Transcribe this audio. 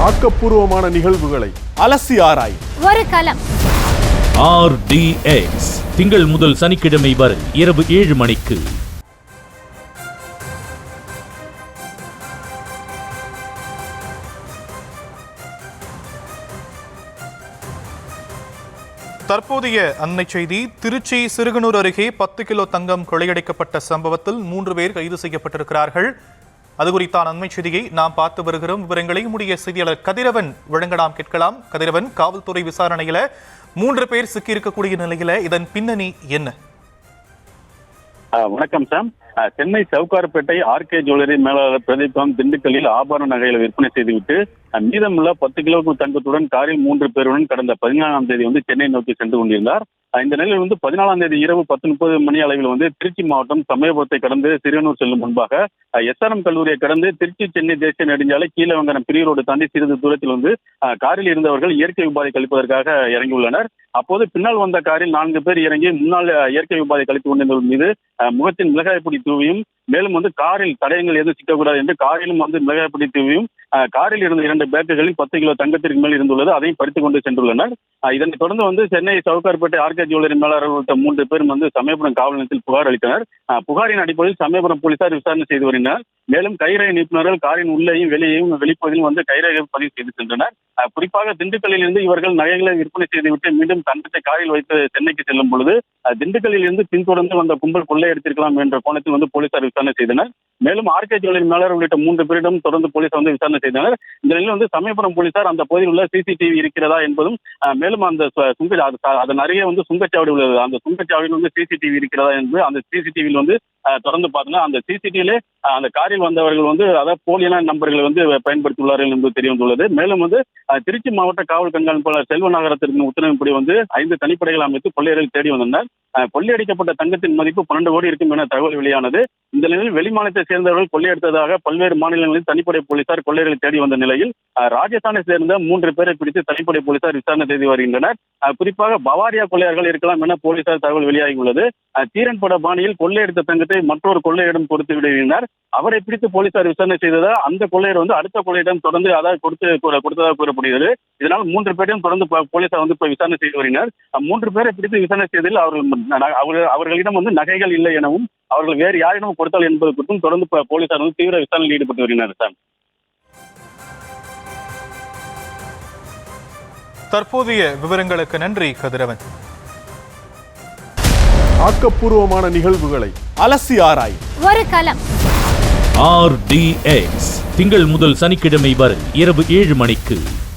ஆக்கப்பூர்வமான நிகழ்வுகளை அலசி ஆராய் ஒரு களம். RDX திங்கள் முதல் சனிக்கிழமை வரை இரவு 7 மணிக்கு. தற்போதைய அண்மை செய்தி. திருச்சி சிறுகனூர் அருகே 10 கிலோ தங்கம் கொள்ளையடிக்கப்பட்ட சம்பவத்தில் 3 பேர் கைது செய்யப்பட்டிருக்கிறார்கள். அது குறித்தான அண்மை செய்தியை நாம் பார்த்து வருகிறோம். விவரங்களை நம்முடைய செய்தியாளர் கதிரவன் வழங்க நாம் கேட்கலாம். கதிரவன், காவல்துறை விசாரணையில 3 பேர் சிக்கியிருக்கக்கூடிய நிலையில இதன் பின்னணி என்ன? வணக்கம் சாம். சென்னை சவுகார்பேட்டை ஆர்கே ஜுவல்லரி மேலாளர் பிரதீபம் திண்டுக்கல்லில் ஆபரண நகைகளை விற்பனை செய்துவிட்டு மீதமுள்ள 10 கிலோ தங்கத்துடன் காரில் 3 பேருடன் கடந்த 14ஆம் தேதி சென்னை நோக்கி சென்று கொண்டிருந்தார். இந்த நிலையில் 14ஆம் தேதி இரவு 10:30 மணி அளவில் திருச்சி மாவட்டம் சமயபுரத்தை கடந்து சிறுகனூர் செல்லும் முன்பாக SRM கல்லூரியை கடந்து திருச்சி சென்னை தேசிய நெடுஞ்சாலை கீழவங்கரம் பிரிவு ரோடு தாண்டி சிறிது தூரத்தில் காரில் இருந்தவர்கள் இயற்கை உபாதை கழிப்பதற்காக இறங்கியுள்ளனர். அப்போது பின்னால் வந்த காரில் 4 பேர் இறங்கி முன்னாள் இயற்கை உபாதை கழித்து கொண்டிருந்தவர் மீது முகத்தின் மிளகாய் பொடி தூவியும், மேலும் காரில் தடயங்கள் எதுவும் சிக்கக்கூடாது என்று காரிலும் மிளகாய் பொடி தூவியும் காரில் இருந்த 2 பேக்குகளில் 10 கிலோ தங்கத்திற்கு மேல் இருந்துள்ளது. அதையும் பறித்துக் கொண்டு சென்றுள்ளனர். இதனைத் தொடர்ந்து சென்னை சவுகார்பேட்டை ஆர்கே ஜுவல்லரி மேலாளர் உள்ளிட்ட 3 பேர் சமயபுரம் காவல் நிலையத்தில் புகார் அளித்தனர். புகாரின் அடிப்படையில் சமயபுரம் போலீசார் விசாரணை செய்து வருகின்றனர். மேலும் கைரேகை நிபுணர்கள் காரின் உள்ளேயும் வெளியேயும் வெளிப்பகுதியில் கைரேகை பதிவு செய்து சென்றனர். குறிப்பாக திண்டுக்கல்லில் இருந்து இவர்கள் நகைகளை விற்பனை செய்துவிட்டு மீண்டும் தங்கத்தை காரில் வைத்து சென்னைக்கு செல்லும் பொழுது திண்டுக்கல்லில் இருந்து பின்தொடர்ந்து வந்த கும்பல் கொள்ளையடித்திருக்கலாம் என்ற கோணத்தில் போலீசார் விசாரணை செய்தனர். மேலும் ஆர்கே ஜுவல்லரி மேலாளர் உள்ளிட்ட 3 பேரிடம் தொடர்ந்து போலீசார் விசாரணை செய்தனர். இந்த நிலையில் சமயபுரம் போலீசார் அந்த பகுதியில் உள்ள CCTV இருக்கிறதா என்பதும், மேலும் அந்த அதன் அருகே சுங்கச்சாவடி உள்ளது. அந்த சுங்கச்சாவடியில் CCTV இருக்கிறதா என்று அந்த CCTV தொடர்ந்து பார்த்தோம்னா அந்த CCTV அந்த காரில் வந்தவர்கள் அதாவது போலியான நம்பர்களை பயன்படுத்தியுள்ளார்கள் என்பது தெரிய வந்துள்ளது. மேலும் திருச்சி மாவட்ட காவல் கண்காணிப்பாளர் செல்வநாகரத்திற்கு உத்தரவின்படி 5 தனிப்படைகள் அமைத்து கொள்ளையர்கள் தேடி வந்தனர். கொள்ளையடிக்கப்பட்ட தங்கத்தின் மதிப்பு 12 கோடி இருக்கும் என தகவல் வெளியானது. இந்த நிலையில் வெளிமாநிலத்தை சேர்ந்தவர்கள் கொள்ளையடித்ததாக பல்வேறு மாநிலங்களில் தனிப்படை போலீசார் கொள்ளையர்களை தேடி வந்த நிலையில் ராஜஸ்தானை சேர்ந்த 3 பேரை பிடித்து தனிப்படை போலீசார் விசாரணை செய்து வருகின்றனர். குறிப்பாக பவாரியா கொள்ளையர்கள் இருக்கலாம் என போலீசார் தகவல் வெளியாகியுள்ளது. தீரன்பட பாணியில் கொள்ளையடித்த தங்கத்தை மற்றொரு கொள்ளையரிடம் கொடுத்து விடுகின்றனர். அவரை பிடித்து போலீசார் விசாரணை செய்ததால் அந்த கொள்ளையர் அடுத்த கொள்ளையிடம் தொடர்ந்து அதாவது கொடுத்ததாக கூறப்படுகிறது. இதனால் 3 பேரையும் தொடர்ந்து போலீசார் விசாரணை செய்து வருகின்றனர். 3 பேரை பிடித்து விசாரணை செய்ததில் அவர்களிடம் நகைகள் இல்லை எனவும் அவர்கள் வேறு யாரிடம் கொடுத்தால் என்பது குறித்தும் தொடர்ந்து போலீசார் தீவிர விசாரணையில் ஈடுபட்டு வருகின்றனர். சார், தற்போதைய விவரங்களுக்கு நன்றி கதிரவன். ஆக்கப்பூர்வமான நிகழ்வுகளை அலசி ஆராய் ஒரு களம். RDX திங்கள் முதல் சனிக்கிழமை வரை இரவு 7 மணிக்கு.